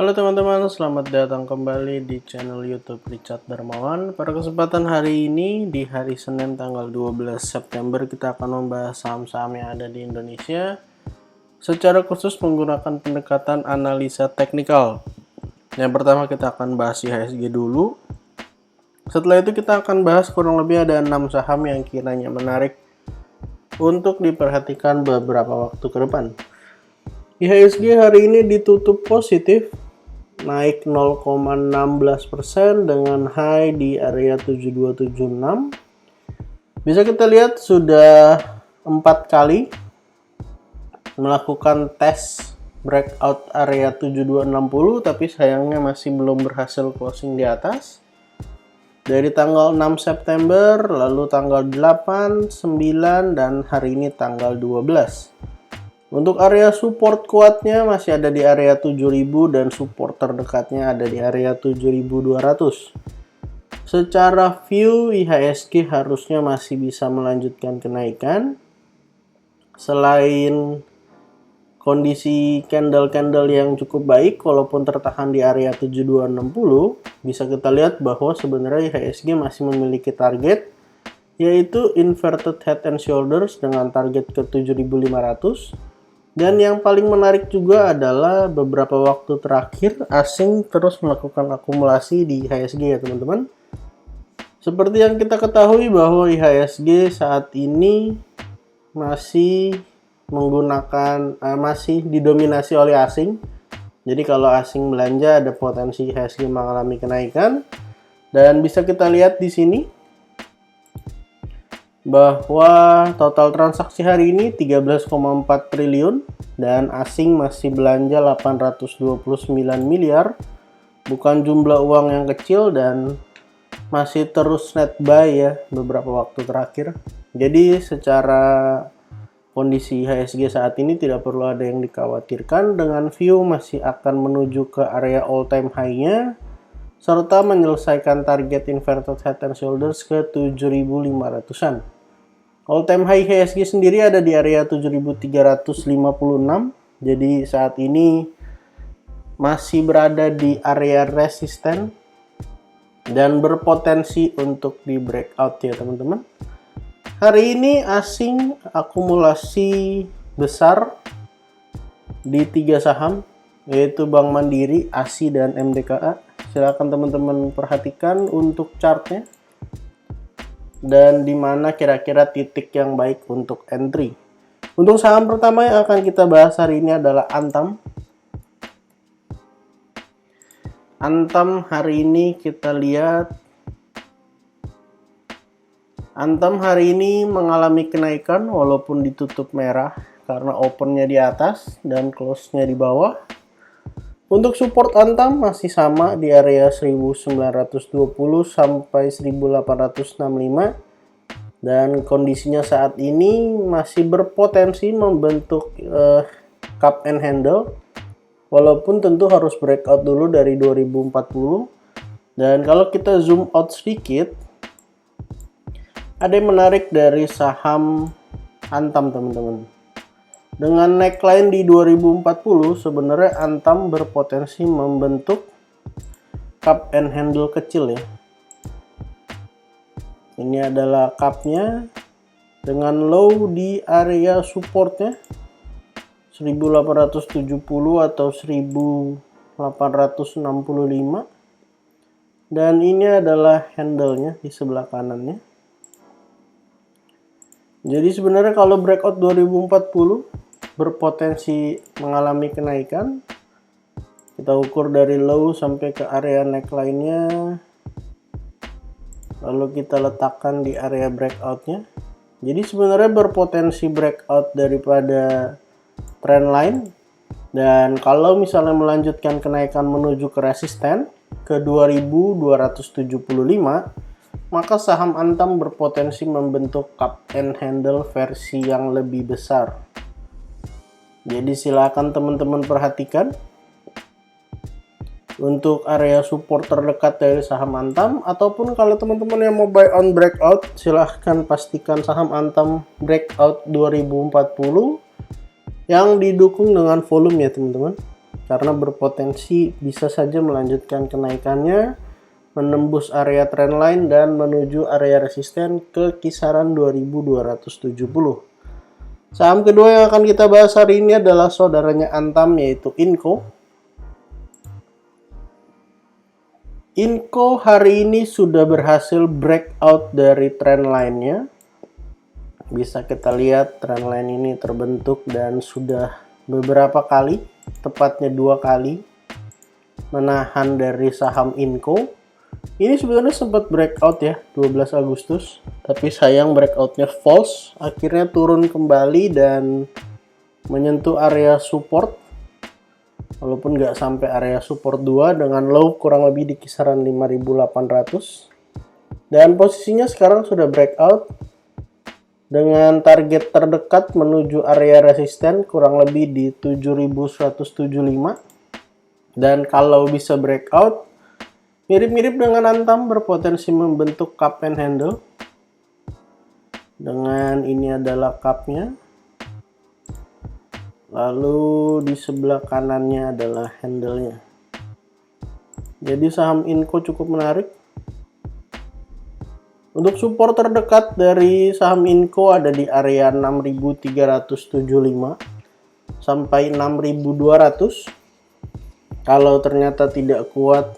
Halo teman-teman, selamat datang kembali di channel YouTube Richard Darmawan. Pada kesempatan hari ini, di hari Senin tanggal 12 September, kita akan membahas saham-saham yang ada di Indonesia secara khusus menggunakan pendekatan analisa teknikal. Yang pertama kita akan bahas IHSG dulu. Setelah itu kita akan bahas kurang lebih ada 6 saham yang kiranya menarik untuk diperhatikan beberapa waktu ke depan. IHSG hari ini ditutup positif, naik 0,16% dengan high di area 7276. Bisa kita lihat sudah 4 kali melakukan tes breakout area 7260, tapi sayangnya masih belum berhasil closing di atas. Dari tanggal 6 September, lalu tanggal 8, 9, dan hari ini tanggal 12. Untuk area support kuatnya masih ada di area 7000 dan support terdekatnya ada di area 7200. Secara view IHSG harusnya masih bisa melanjutkan kenaikan. Selain kondisi candle-candle yang cukup baik walaupun tertahan di area 7260, bisa kita lihat bahwa sebenarnya IHSG masih memiliki target yaitu inverted head and shoulders dengan target ke 7500. Dan yang paling menarik juga adalah beberapa waktu terakhir asing terus melakukan akumulasi di IHSG ya teman-teman. Seperti yang kita ketahui bahwa IHSG saat ini masih masih didominasi oleh asing. Jadi kalau asing belanja ada potensi IHSG mengalami kenaikan. Dan bisa kita lihat di sini bahwa total transaksi hari ini 13,4 triliun dan asing masih belanja 829 miliar. Bukan jumlah uang yang kecil dan masih terus net buy ya beberapa waktu terakhir. Jadi secara kondisi IHSG saat ini tidak perlu ada yang dikhawatirkan, dengan view masih akan menuju ke area all time high-nya serta menyelesaikan target inverted head and shoulders ke 7500-an. All time high IHSG sendiri ada di area 7356. Jadi saat ini masih berada di area resisten dan berpotensi untuk di breakout ya teman-teman. Hari ini asing akumulasi besar di 3 saham yaitu Bank Mandiri, ASI, dan MDKA. Silakan teman-teman perhatikan untuk chartnya dan di mana kira-kira titik yang baik untuk entry. Untuk saham pertama yang akan kita bahas hari ini adalah Antam. Antam hari ini kita lihat Antam hari ini mengalami kenaikan walaupun ditutup merah karena opennya di atas dan close-nya di bawah. Untuk support Antam masih sama di area 1920 sampai 1865 dan kondisinya saat ini masih berpotensi membentuk cup and handle walaupun tentu harus breakout dulu dari 2040. Dan kalau kita zoom out sedikit, ada yang menarik dari saham Antam teman-teman. Dengan neckline di 2040, sebenarnya Antam berpotensi membentuk cup and handle kecil ya. Ini adalah cupnya dengan low di area supportnya 1870 atau 1865. Dan ini adalah handle-nya di sebelah kanannya. Jadi sebenarnya kalau breakout 2040 berpotensi mengalami kenaikan. Kita ukur dari low sampai ke area neckline-nya, lalu kita letakkan di area breakout-nya. Jadi sebenarnya berpotensi breakout daripada trendline, dan kalau misalnya melanjutkan kenaikan menuju ke resisten ke 2275, maka saham Antam berpotensi membentuk cup and handle versi yang lebih besar. Jadi silakan teman-teman perhatikan untuk area support terdekat dari saham Antam, ataupun kalau teman-teman yang mau buy on breakout, silahkan pastikan saham Antam breakout 2040 yang didukung dengan volume ya teman-teman. karena berpotensi bisa saja melanjutkan kenaikannya, menembus area trendline dan menuju area resisten ke kisaran 2270. Saham kedua yang akan kita bahas hari ini adalah saudaranya Antam, yaitu Inco. Inco hari ini sudah berhasil breakout dari trendline-nya. Bisa kita lihat trendline ini terbentuk dan sudah beberapa kali, tepatnya 2 kali, menahan dari saham Inco. Ini sebenarnya sempat breakout ya, 12 Agustus. Tapi sayang breakoutnya false, akhirnya turun kembali dan menyentuh area support. Walaupun nggak sampai area support 2 dengan low kurang lebih di kisaran 5.800. Dan posisinya sekarang sudah breakout dengan target terdekat menuju area resisten kurang lebih di 7.175. Dan kalau bisa breakout, mirip-mirip dengan Antam, berpotensi membentuk cup and handle. Dengan ini adalah cupnya. Lalu di sebelah kanannya adalah handle-nya. Jadi saham Inco cukup menarik. Untuk support terdekat dari saham Inco ada di area 6.375 sampai 6.200. Kalau ternyata tidak kuat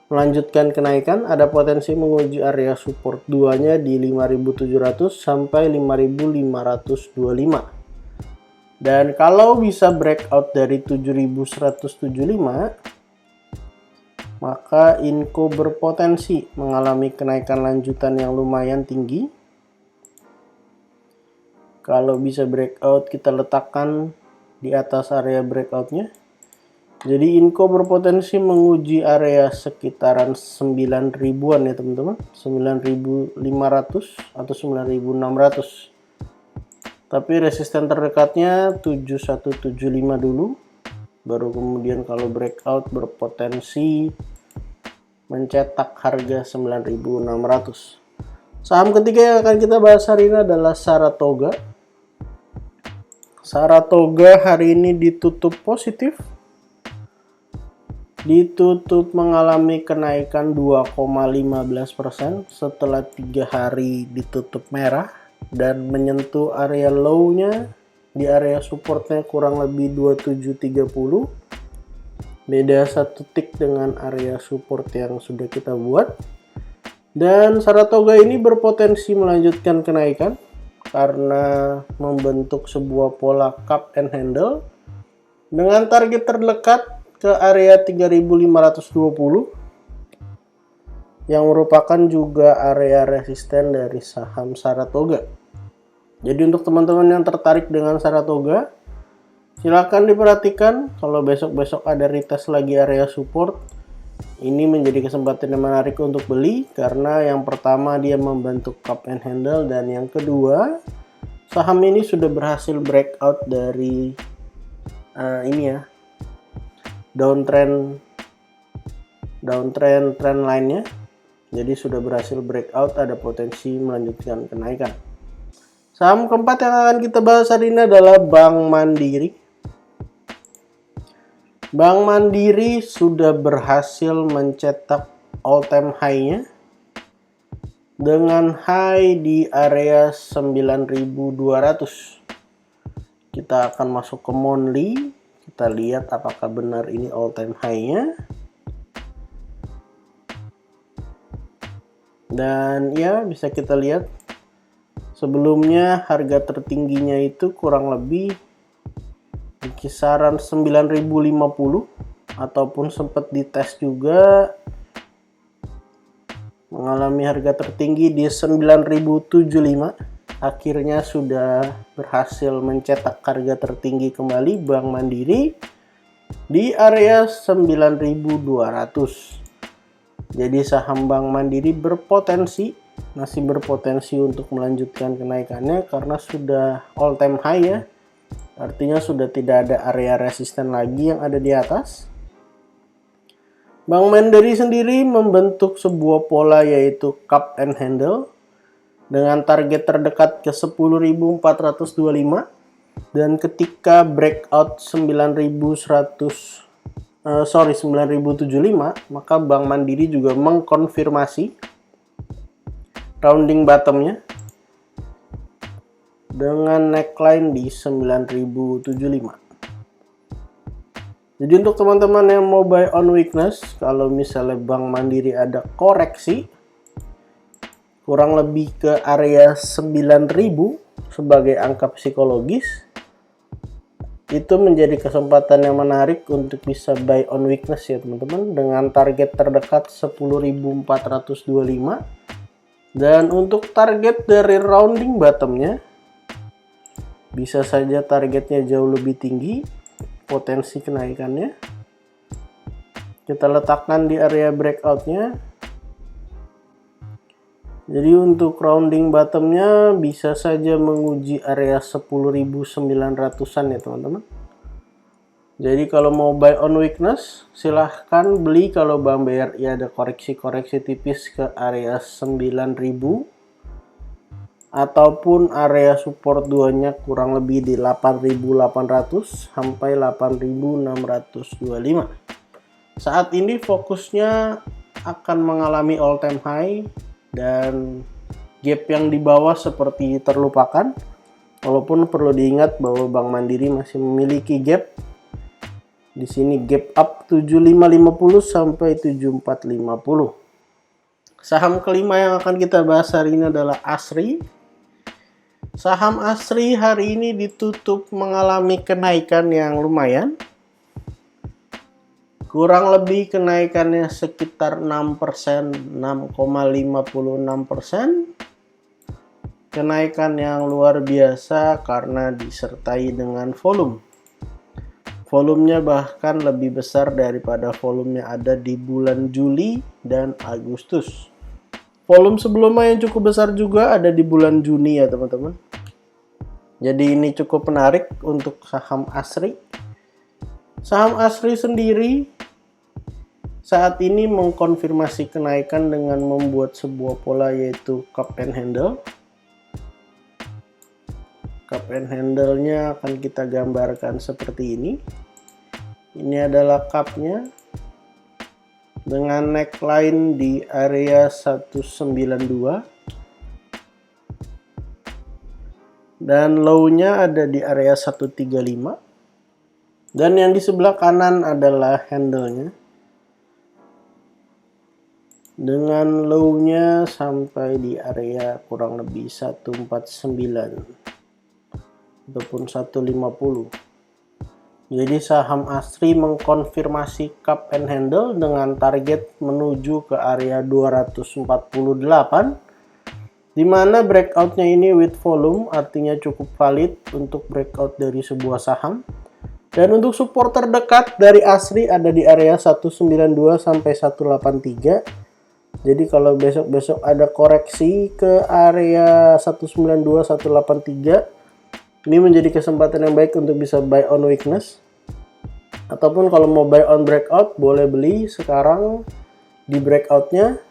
melanjutkan kenaikan, ada potensi menguji area support 2-nya di 5.700 sampai 5.525. Dan kalau bisa breakout dari 7.175, maka Inco berpotensi mengalami kenaikan lanjutan yang lumayan tinggi. Kalau bisa breakout, kita letakkan di atas area breakoutnya. Jadi Inco berpotensi menguji area sekitaran 9.000-an ya teman-teman, 9.500 atau 9.600. Tapi resisten terdekatnya 7.175 dulu. Baru kemudian kalau breakout berpotensi mencetak harga 9.600. Saham ketiga yang akan kita bahas hari ini adalah Saratoga. Saratoga hari ini ditutup positif. Ditutup mengalami kenaikan 2,15% setelah 3 hari ditutup merah dan menyentuh area low-nya di area supportnya kurang lebih 2730. Beda 1 tick dengan area support yang sudah kita buat. Dan Saratoga ini berpotensi melanjutkan kenaikan karena membentuk sebuah pola cup and handle dengan target terdekat ke area 3.520 yang merupakan juga area resisten dari saham Saratoga. Jadi untuk teman-teman yang tertarik dengan Saratoga, silakan diperhatikan. Kalau besok-besok ada retest lagi area support, ini menjadi kesempatan yang menarik untuk beli karena yang pertama dia membentuk cup and handle, dan yang kedua saham ini sudah berhasil breakout dari downtrend trend line-nya. Jadi sudah berhasil breakout, ada potensi melanjutkan kenaikan. Saham keempat yang akan kita bahas hari ini adalah Bank Mandiri. Bank Mandiri sudah berhasil mencetak all time high-nya dengan high di area 9.200. Kita akan masuk ke monthly, kita lihat apakah benar ini all time high-nya. Dan ya, bisa kita lihat sebelumnya harga tertingginya itu kurang lebih di kisaran 9.050 ataupun sempat dites juga mengalami harga tertinggi di 9.075. Akhirnya sudah berhasil mencetak harga tertinggi kembali Bank Mandiri di area 9.200. Jadi saham Bank Mandiri masih berpotensi untuk melanjutkan kenaikannya karena sudah all time high ya. Artinya sudah tidak ada area resisten lagi yang ada di atas. Bank Mandiri sendiri membentuk sebuah pola yaitu cup and handle dengan target terdekat ke 10.425 Dan ketika breakout 9075, maka Bank Mandiri juga mengkonfirmasi rounding bottomnya dengan neckline di 9075. Jadi untuk teman-teman yang mau buy on weakness, kalau misalnya Bank Mandiri ada koreksi kurang lebih ke area 9000 sebagai angka psikologis, itu menjadi kesempatan yang menarik untuk bisa buy on weakness ya teman-teman, dengan target terdekat 10.425. Dan untuk target dari rounding bottomnya, bisa saja targetnya jauh lebih tinggi potensi kenaikannya. Kita letakkan di area breakoutnya. Jadi untuk rounding bottomnya bisa saja menguji area 10.900-an ya teman-teman. Jadi kalau mau buy on weakness, silahkan beli kalau Bank BRI ada koreksi-koreksi tipis ke area 9.000, ataupun area support 2-nya kurang lebih di 8.800 sampai 8.625. Saat ini fokusnya akan mengalami all time high dan gap yang di bawah seperti terlupakan. Walaupun perlu diingat bahwa Bank Mandiri masih memiliki gap. Di sini gap up 7550 sampai 7450. Saham kelima yang akan kita bahas hari ini adalah ASRI. Saham ASRI hari ini ditutup mengalami kenaikan yang lumayan. Kurang lebih kenaikannya sekitar 6%, 6,56%. Kenaikan yang luar biasa karena disertai dengan volume. Volumenya bahkan lebih besar daripada volume yang ada di bulan Juli dan Agustus. Volume sebelumnya yang cukup besar juga ada di bulan Juni ya teman-teman. Jadi ini cukup menarik untuk saham ASRI. Saham ASRI sendiri saat ini mengkonfirmasi kenaikan dengan membuat sebuah pola yaitu cup and handle. Cup and handle-nya akan kita gambarkan seperti ini. Ini adalah cup-nya dengan neckline di area 192 dan low-nya ada di area 135, dan yang di sebelah kanan adalah handle-nya dengan low-nya sampai di area kurang lebih 149 ataupun 150. Jadi saham ASRI mengkonfirmasi cup and handle dengan target menuju ke area 248, di mana breakoutnya ini with volume, artinya cukup valid untuk breakout dari sebuah saham. Dan untuk support terdekat dari ASRI ada di area 192 sampai 183. Jadi kalau besok-besok ada koreksi ke area 192, 183, ini menjadi kesempatan yang baik untuk bisa buy on weakness. Ataupun kalau mau buy on breakout, boleh beli sekarang di breakoutnya.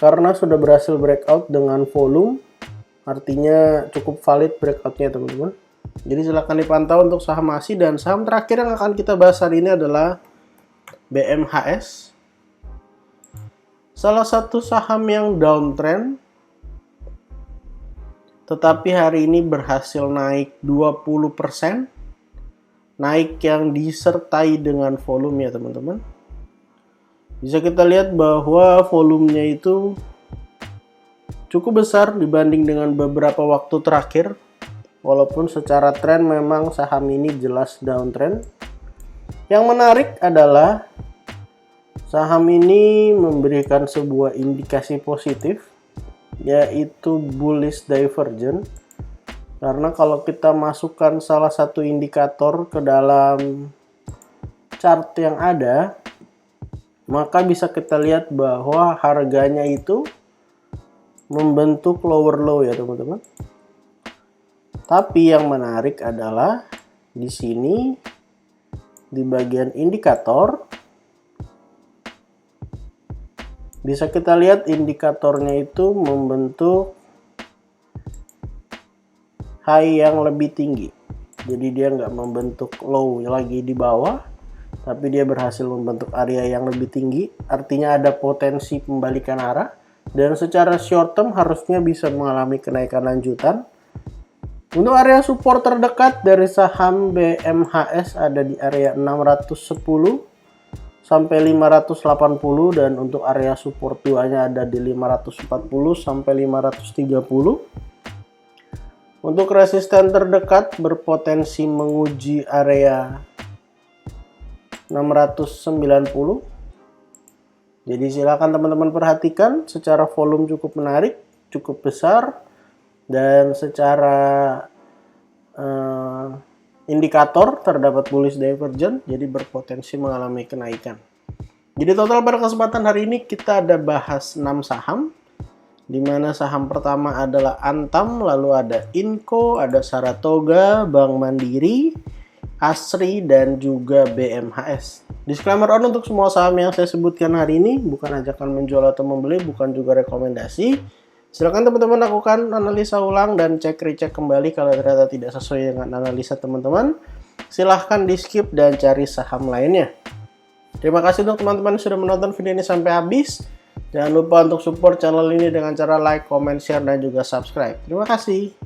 Karena sudah berhasil breakout dengan volume, artinya cukup valid breakoutnya teman-teman. Jadi silahkan dipantau untuk saham ASRI. Dan saham terakhir yang akan kita bahas hari ini adalah BMHS. Salah satu saham yang downtrend, tetapi hari ini berhasil naik 20%. Naik yang disertai dengan volume ya teman-teman. Bisa kita lihat bahwa volumenya itu cukup besar dibanding dengan beberapa waktu terakhir. Walaupun secara tren memang saham ini jelas downtrend. Yang menarik adalah saham ini memberikan sebuah indikasi positif, yaitu bullish divergence. Karena kalau kita masukkan salah satu indikator ke dalam chart yang ada, maka bisa kita lihat bahwa harganya itu membentuk lower low ya teman-teman. Tapi yang menarik adalah di sini di bagian indikator bisa kita lihat indikatornya itu membentuk high yang lebih tinggi. Jadi dia nggak membentuk low lagi di bawah, tapi dia berhasil membentuk area yang lebih tinggi. Artinya ada potensi pembalikan arah. Dan secara short term harusnya bisa mengalami kenaikan lanjutan. Untuk area support terdekat dari saham BMHS ada di area 610 sampai 580, dan untuk area support 2-nya ada di 540 sampai 530. Untuk resisten terdekat berpotensi menguji area 690. Jadi silakan teman-teman perhatikan, secara volume cukup menarik, cukup besar, dan secara indikator terdapat bullish divergence, jadi berpotensi mengalami kenaikan. Jadi total pada kesempatan hari ini kita ada bahas 6 saham, di mana saham pertama adalah Antam, lalu ada Inco, ada Saratoga, Bank Mandiri, Asri, dan juga BMHS. Disclaimer on untuk semua saham yang saya sebutkan hari ini, bukan ajakan menjual atau membeli, bukan juga rekomendasi. Silakan teman-teman lakukan analisa ulang dan cek-recek kembali kalau ternyata tidak sesuai dengan analisa teman-teman. Silahkan di skip dan cari saham lainnya. Terima kasih untuk teman-teman yang sudah menonton video ini sampai habis. Jangan lupa untuk support channel ini dengan cara like, comment, share, dan juga subscribe. Terima kasih.